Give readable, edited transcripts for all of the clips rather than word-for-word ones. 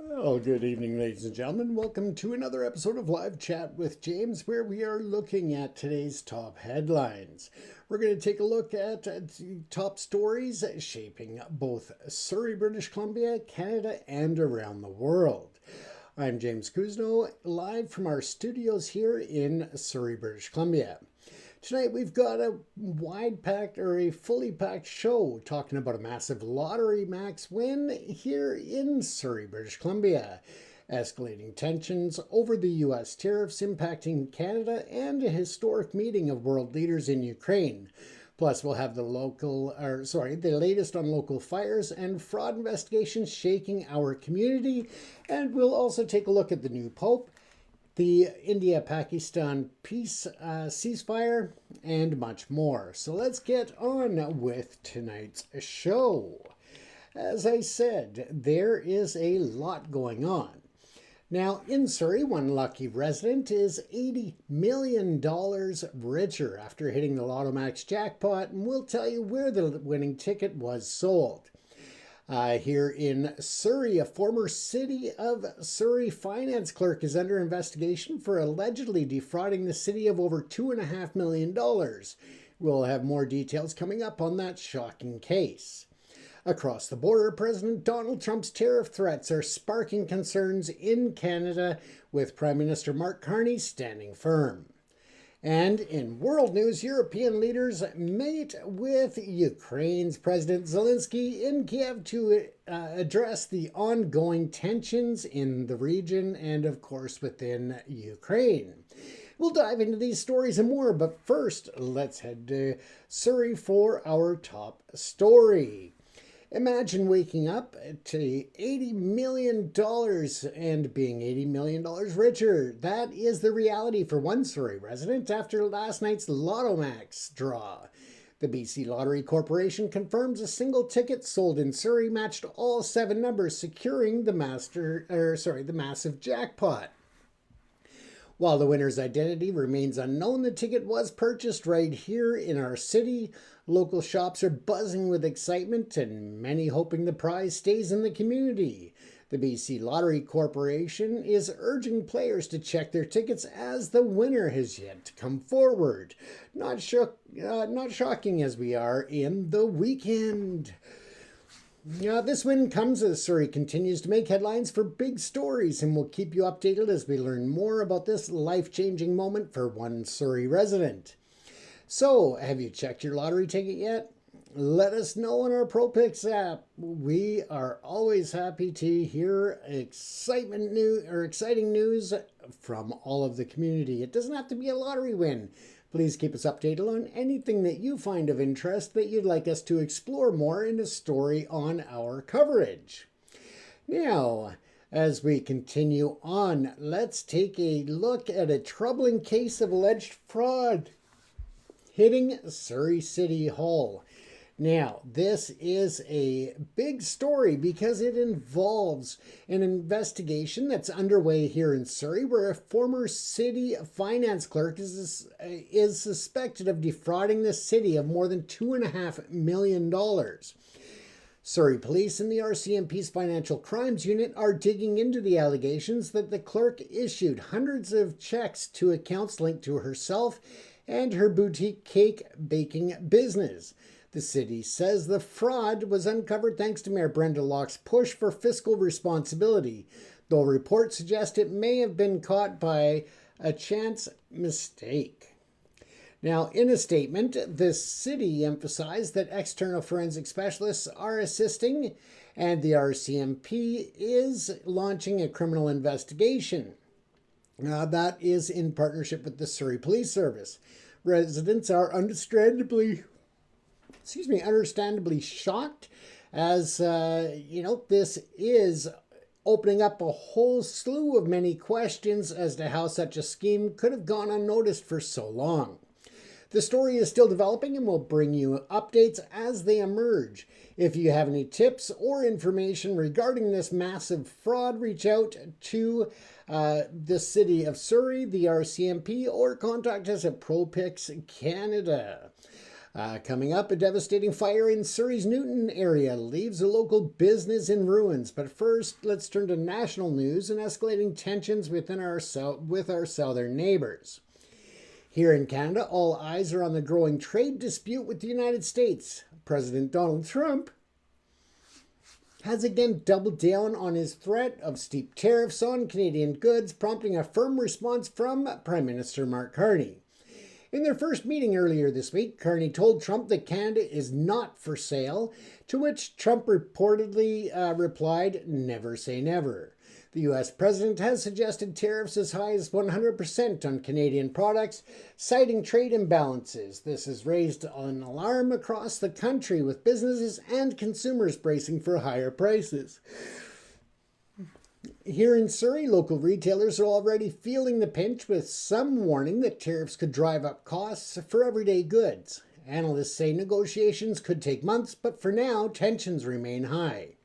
Well, good evening, ladies and gentlemen. Welcome to another episode of Live Chat with James, where we are looking at today's top headlines. We're going to take a look at the top stories shaping both Surrey, British Columbia, Canada, and around the world. I'm James Kuzno, live from our studios here in Surrey, British Columbia. Tonight we've got a fully packed show talking about a massive Lottery Max win here in Surrey, British Columbia, escalating tensions over the US tariffs impacting Canada, and a historic meeting of world leaders in Ukraine. Plus, we'll have the latest on local fires and fraud investigations shaking our community, and we'll also take a look at the new Pope, the India-Pakistan peace ceasefire, and much more. So let's get on with tonight's show. As I said, there is a lot going on. Now, in Surrey, one lucky resident is $80 million richer after hitting the Lotto Max jackpot, and we'll tell you where the winning ticket was sold. Here in Surrey, a former City of Surrey finance clerk is under investigation for allegedly defrauding the city of over $2.5 million. We'll have more details coming up on that shocking case. Across the border, President Donald Trump's tariff threats are sparking concerns in Canada, with Prime Minister Mark Carney standing firm. And in world news, European leaders meet with Ukraine's President Zelensky in Kiev to address the ongoing tensions in the region and, of course, within Ukraine. We'll dive into these stories and more, but first, let's head to Surrey for our top story. Imagine waking up to $80 million and being $80 million richer. That is the reality for one Surrey resident after last night's Lotto Max draw. The BC Lottery Corporation confirms a single ticket sold in Surrey matched all 7 numbers, securing the massive jackpot. While the winner's identity remains unknown, the ticket was purchased right here in our city. Local shops are buzzing with excitement, and many hoping the prize stays in the community. The BC Lottery Corporation is urging players to check their tickets as the winner has yet to come forward. Not shocking as we are in the weekend. This win comes as Surrey continues to make headlines for big stories, and we'll keep you updated as we learn more about this life-changing moment for one Surrey resident. So, have you checked your lottery ticket yet? Let us know on our ProPix app. We are always happy to hear exciting news from all of the community. It doesn't have to be a lottery win. Please keep us updated on anything that you find of interest that you'd like us to explore more in a story on our coverage. Now, as we continue on, let's take a look at a troubling case of alleged fraud hitting Surrey City Hall. Now, this is a big story because it involves an investigation that's underway here in Surrey, where a former city finance clerk is suspected of defrauding the city of more than $2.5 million. Surrey Police and the RCMP's Financial Crimes Unit are digging into the allegations that the clerk issued hundreds of checks to accounts linked to herself and her boutique cake baking business. The city says the fraud was uncovered thanks to Mayor Brenda Locke's push for fiscal responsibility, though reports suggest it may have been caught by a chance mistake. Now, in a statement, the city emphasized that external forensic specialists are assisting, and the RCMP is launching a criminal investigation. That is in partnership with the Surrey Police Service. Residents are understandably shocked, as this is opening up a whole slew of many questions as to how such a scheme could have gone unnoticed for so long. The story is still developing, and we'll bring you updates as they emerge. If you have any tips or information regarding this massive fraud, reach out to the City of Surrey, the RCMP, or contact us at ProPix Canada. Coming up, a devastating fire in Surrey's Newton area leaves a local business in ruins. But first, let's turn to national news and escalating tensions with our southern neighbors. Here in Canada, all eyes are on the growing trade dispute with the United States. President Donald Trump has again doubled down on his threat of steep tariffs on Canadian goods, prompting a firm response from Prime Minister Mark Carney. In their first meeting earlier this week, Carney told Trump that Canada is not for sale, to which Trump reportedly replied, "Never say never." The U.S. president has suggested tariffs as high as 100% on Canadian products, citing trade imbalances. This has raised an alarm across the country, with businesses and consumers bracing for higher prices. Here in Surrey, local retailers are already feeling the pinch, with some warning that tariffs could drive up costs for everyday goods. Analysts say negotiations could take months, but for now, tensions remain high.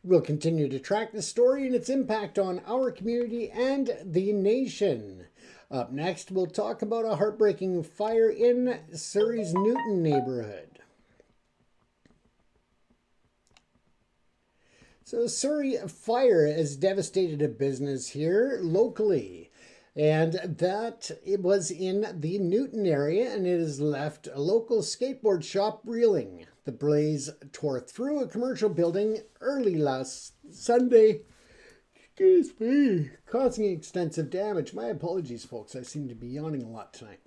We'll continue to track the story and its impact on our community and the nation. Up next, we'll talk about a heartbreaking fire in Surrey's Newton neighborhood. So Surrey fire has devastated a business here locally, and that it was in the Newton area, and it has left a local skateboard shop reeling. The blaze tore through a commercial building early last Sunday, causing extensive damage. My apologies, folks. I seem to be yawning a lot tonight.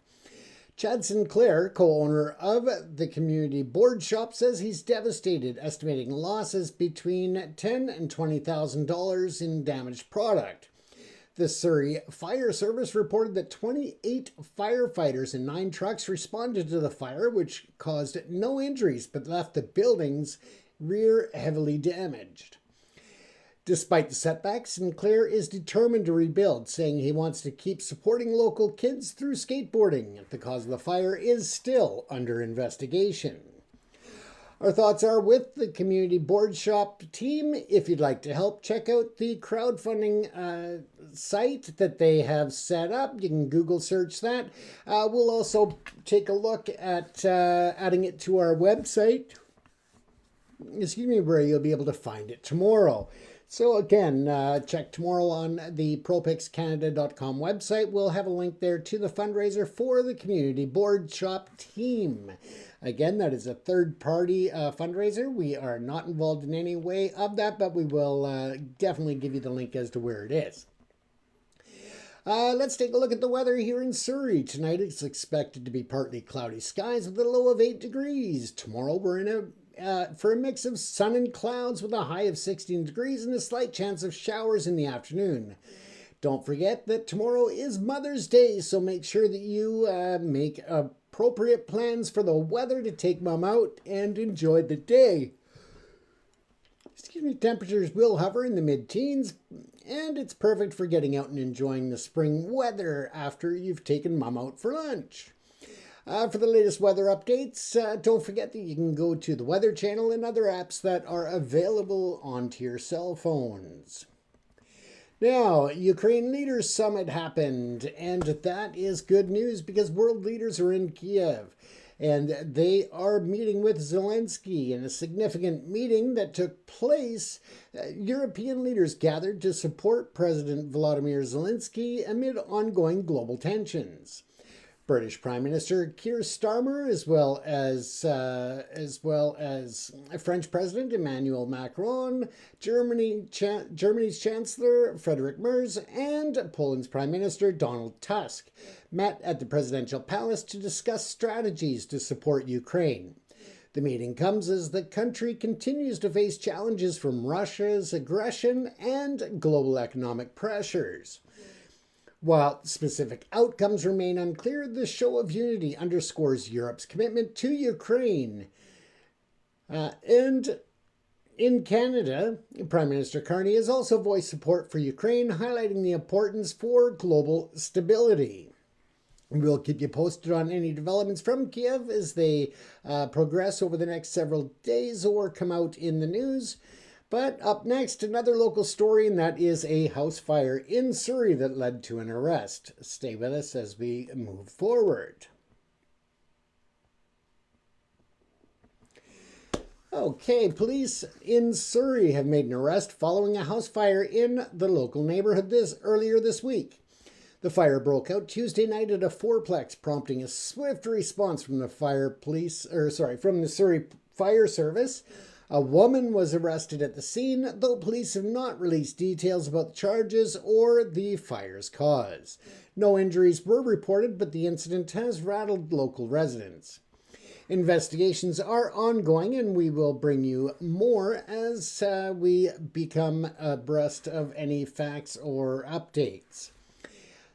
Chad Sinclair, co-owner of the community board shop, says he's devastated, estimating losses between $10,000 and $20,000 in damaged product. The Surrey Fire Service reported that 28 firefighters and 9 trucks responded to the fire, which caused no injuries but left the building's rear heavily damaged. Despite the setbacks, Sinclair is determined to rebuild, saying he wants to keep supporting local kids through skateboarding. The cause of the fire is still under investigation. Our thoughts are with the community board shop team. If you'd like to help, check out the crowdfunding site that they have set up. You can Google search that. We'll also take a look at adding it to our website, where you'll be able to find it tomorrow. So again, check tomorrow on the propixcanada.com website. We'll have a link there to the fundraiser for the community board shop team. Again, that is a third-party fundraiser. We are not involved in any way of that, but we will definitely give you the link as to where it is. Let's take a look at the weather here in Surrey. Tonight it's expected to be partly cloudy skies with a low of 8 degrees. Tomorrow we're in for a mix of sun and clouds with a high of 16 degrees and a slight chance of showers in the afternoon. Don't forget that tomorrow is Mother's Day, so make sure that you make appropriate plans for the weather to take Mom out and enjoy the day. Temperatures will hover in the mid-teens, and it's perfect for getting out and enjoying the spring weather after you've taken Mom out for lunch. For the latest weather updates, don't forget that you can go to the Weather Channel and other apps that are available onto your cell phones. Now, Ukraine Leaders Summit happened, and that is good news because world leaders are in Kiev, and they are meeting with Zelensky. In a significant meeting that took place, European leaders gathered to support President Volodymyr Zelensky amid ongoing global tensions. British Prime Minister Keir Starmer, as well as French President Emmanuel Macron, Germany's Chancellor Friedrich Merz, and Poland's Prime Minister Donald Tusk met at the presidential palace to discuss strategies to support Ukraine. The meeting comes as the country continues to face challenges from Russia's aggression and global economic pressures. While specific outcomes remain unclear, the show of unity underscores Europe's commitment to Ukraine. And in Canada, Prime Minister Carney has also voiced support for Ukraine, highlighting the importance for global stability. We'll keep you posted on any developments from Kiev as they progress over the next several days or come out in the news. But up next, another local story, and that is a house fire in Surrey that led to an arrest. Stay with us as we move forward. Okay, police in Surrey have made an arrest following a house fire in the local neighborhood earlier this week. The fire broke out Tuesday night at a fourplex, prompting a swift response from the from the Surrey Fire Service. A woman was arrested at the scene, though police have not released details about the charges or the fire's cause. No injuries were reported, but the incident has rattled local residents. Investigations are ongoing, and we will bring you more as we become abreast of any facts or updates.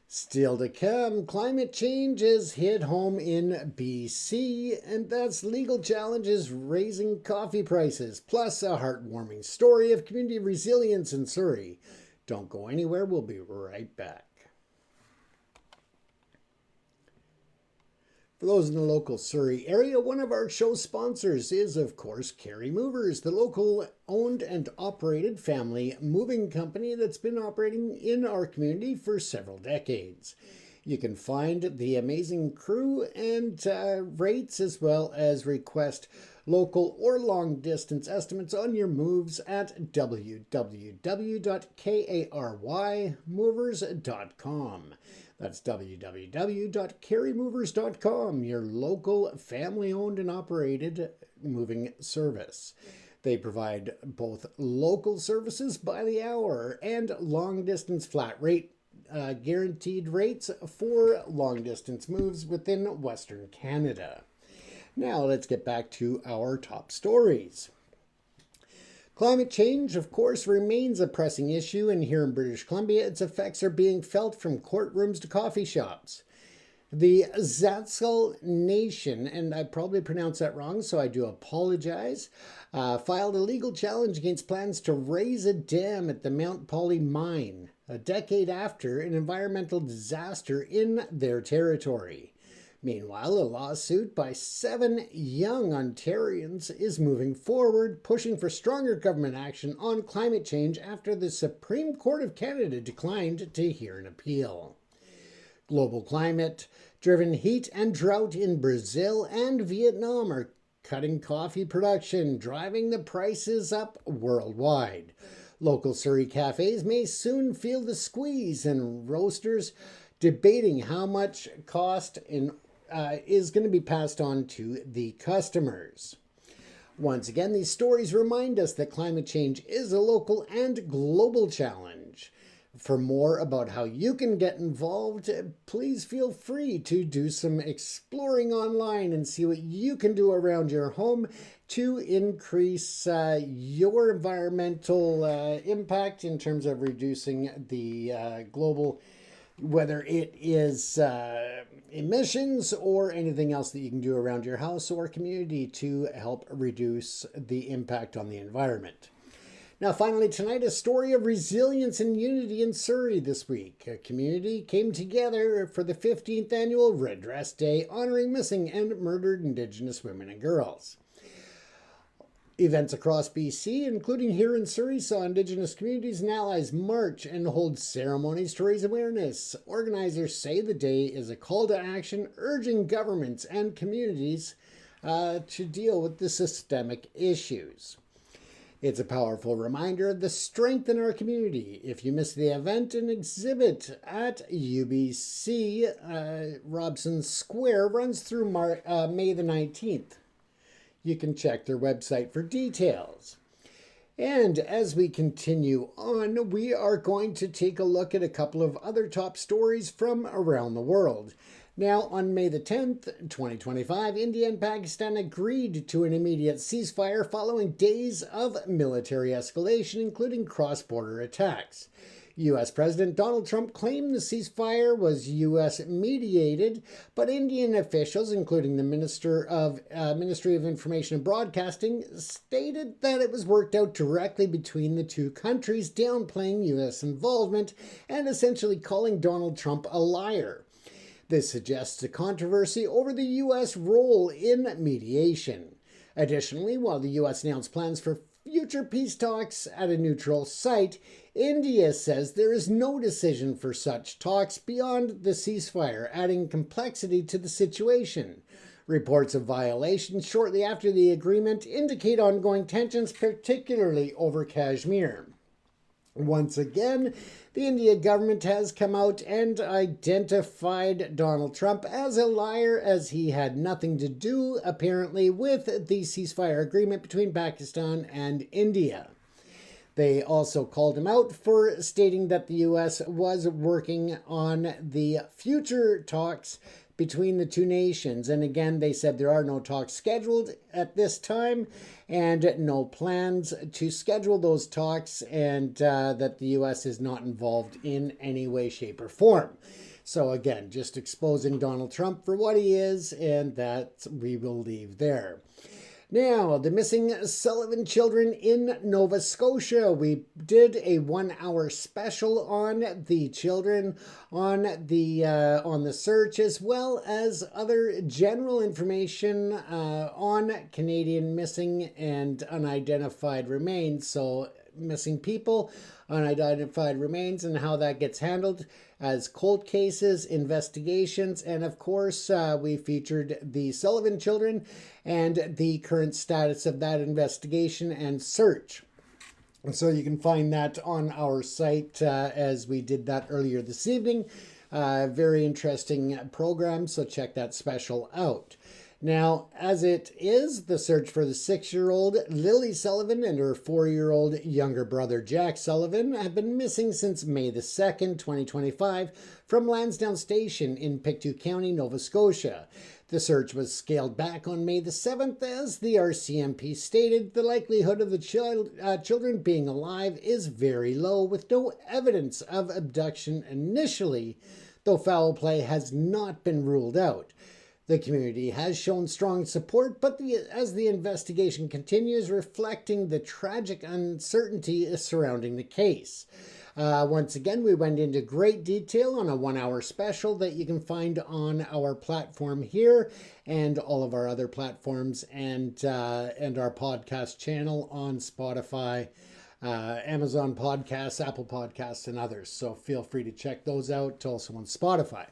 Still to come, climate change has hit home in BC, and that's legal challenges raising coffee prices, plus a heartwarming story of community resilience in Surrey. Don't go anywhere, we'll be right back. For those in the local Surrey area, one of our show sponsors is, of course, Carey Movers, the local owned and operated family moving company that's been operating in our community for several decades. You can find the amazing crew and rates, as well as request local or long distance estimates on your moves at www.karymovers.com. That's www.carrymovers.com, your local family-owned and operated moving service. They provide both local services by the hour and long-distance flat rate guaranteed rates for long-distance moves within Western Canada. Now let's get back to our top stories. Climate change, of course, remains a pressing issue, and here in British Columbia, its effects are being felt from courtrooms to coffee shops. The Zatzal Nation, and I probably pronounced that wrong, so I do apologize, filed a legal challenge against plans to raise a dam at the Mount Polley mine, a decade after an environmental disaster in their territory. Meanwhile, a lawsuit by 7 young Ontarians is moving forward, pushing for stronger government action on climate change after the Supreme Court of Canada declined to hear an appeal. Global climate-driven heat and drought in Brazil and Vietnam are cutting coffee production, driving the prices up worldwide. Local Surrey cafes may soon feel the squeeze, and roasters debating how much cost is going to be passed on to the customers. Once again, these stories remind us that climate change is a local and global challenge. For more about how you can get involved, please feel free to do some exploring online and see what you can do around your home to increase your environmental impact in terms of reducing the global, whether it is emissions or anything else that you can do around your house or community to help reduce the impact on the environment. Now, finally, tonight, a story of resilience and unity in Surrey this week. A community came together for the 15th annual Red Dress Day, honoring missing and murdered Indigenous women and girls. Events across BC, including here in Surrey, saw Indigenous communities and allies march and hold ceremonies to raise awareness. Organizers say the day is a call to action, urging governments and communities to deal with the systemic issues. It's a powerful reminder of the strength in our community. If you missed the event, an exhibit at UBC Robson Square runs through May the 19th. You can check their website for details. And as we continue on, we are going to take a look at a couple of other top stories from around the world. Now, on May the 10th, 2025, India and Pakistan agreed to an immediate ceasefire following days of military escalation, including cross-border attacks. U.S. President Donald Trump claimed the ceasefire was U.S. mediated, but Indian officials, including the Ministry of Information and Broadcasting, stated that it was worked out directly between the two countries, downplaying U.S. involvement and essentially calling Donald Trump a liar. This suggests a controversy over the U.S. role in mediation. Additionally, while the U.S. announced plans for future peace talks at a neutral site, India says there is no decision for such talks beyond the ceasefire, adding complexity to the situation. Reports of violations shortly after the agreement indicate ongoing tensions, particularly over Kashmir. Once again, the India government has come out and identified Donald Trump as a liar, as he had nothing to do, apparently, with the ceasefire agreement between Pakistan and India. They also called him out for stating that the U.S. was working on the future talks between the two nations. And again, they said there are no talks scheduled at this time and no plans to schedule those talks, and that the U.S. is not involved in any way, shape, or form. So again, just exposing Donald Trump for what he is, and that we will leave there. Now, the missing Sullivan children in Nova Scotia. We did a 1-hour special on the children, on the search, as well as other general information on Canadian missing and unidentified remains. So, missing people, unidentified remains, and how that gets handled as cold cases, investigations, and of course, we featured the Sullivan children and the current status of that investigation and search. And so you can find that on our site as we did that earlier this evening. Very interesting program, so check that special out. Now, as it is, the search for the 6-year-old Lily Sullivan and her 4-year-old younger brother Jack Sullivan have been missing since May the 2nd, 2025, from Lansdowne Station in Pictou County, Nova Scotia. The search was scaled back on May the 7th, as the RCMP stated the likelihood of the children being alive is very low, with no evidence of abduction initially, though foul play has not been ruled out. The community has shown strong support, but as the investigation continues, reflecting the tragic uncertainty surrounding the case. Once again, we went into great detail on a 1-hour special that you can find on our platform here and all of our other platforms, and our podcast channel on Spotify, Amazon Podcasts, Apple Podcasts, and others. So feel free to check those out, also on Spotify.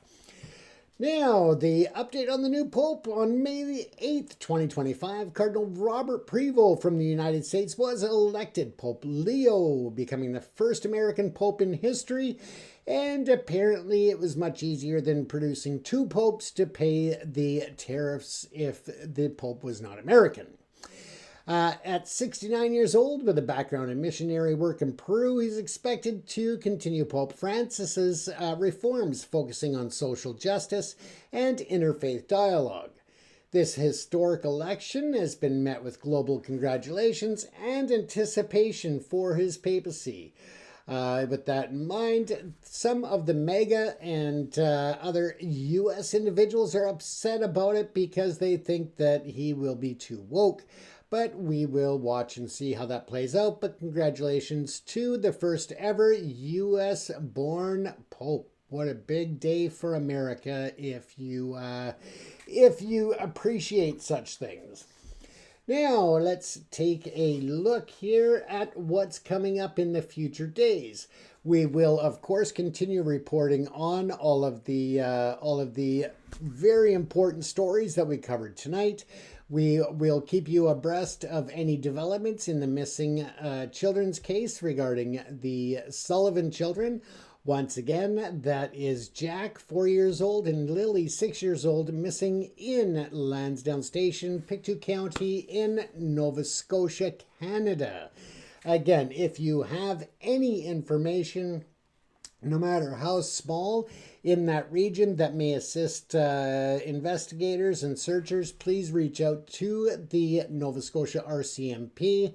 Now, the update on the new Pope. On May the 8th, 2025, Cardinal Robert Prevost from the United States was elected Pope Leo, becoming the first American Pope in history, and apparently it was much easier than producing 2 popes to pay the tariffs if the Pope was not American. At 69 years old, with a background in missionary work in Peru, he's expected to continue Pope Francis's reforms, focusing on social justice and interfaith dialogue. This historic election has been met with global congratulations and anticipation for his papacy. With that in mind, some of the MAGA and other U.S. individuals are upset about it because they think that he will be too woke. But we will watch and see how that plays out. But congratulations to the first ever U.S.-born Pope. What a big day for America if you appreciate such things. Now, let's take a look here at what's coming up in the future days. We will, of course, continue reporting on all of the very important stories that we covered tonight. We will keep you abreast of any developments in the missing children's case regarding the Sullivan children. Once again, that is Jack, 4 years old, and Lily, 6 years old, missing in Lansdowne Station, Pictou County in Nova Scotia, Canada. Again, if you have any information, no matter how small, in that region that may assist investigators and searchers, please reach out to the Nova Scotia RCMP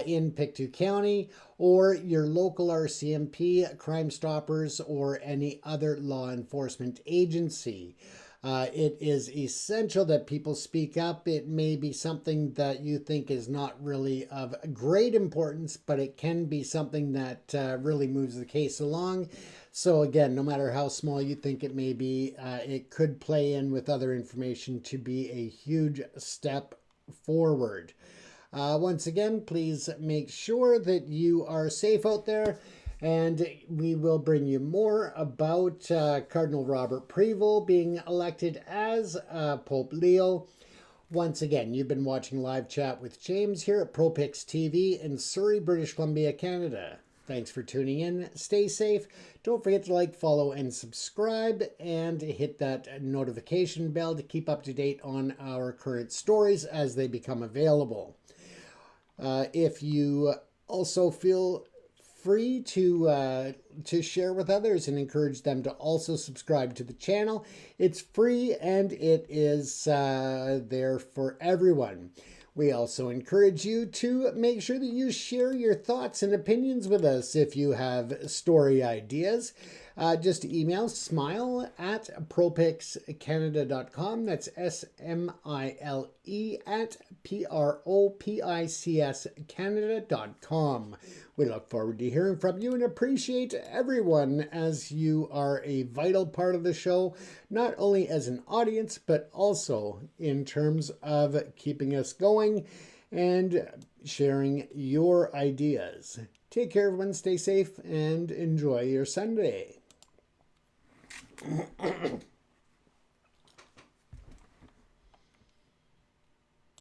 in Pictou County, or your local RCMP, Crime Stoppers, or any other law enforcement agency. It is essential that people speak up. It may be something that you think is not really of great importance, but it can be something that really moves the case along. So again, no matter how small you think it may be, it could play in with other information to be a huge step forward. Once again, please make sure that you are safe out there. And we will bring you more about Cardinal Robert Prevost being elected as Pope Leo. Once again, you've been watching Live Chat with James here at ProPix TV in Surrey, British Columbia, Canada. Thanks for tuning in. Stay safe. Don't forget to like, follow, and subscribe, and hit that notification bell to keep up to date on our current stories as they become available. If you also feel free to share with others and encourage them to also subscribe to the channel. It's free and it is there for everyone. We also encourage you to make sure that you share your thoughts and opinions with us. If you have story ideas, just email smile@propixcanada.com. That's SMILE at PROPICS Canada.com. We look forward to hearing from you and appreciate everyone, as you are a vital part of the show, not only as an audience, but also in terms of keeping us going and sharing your ideas. Take care, everyone. Stay safe and enjoy your Sunday.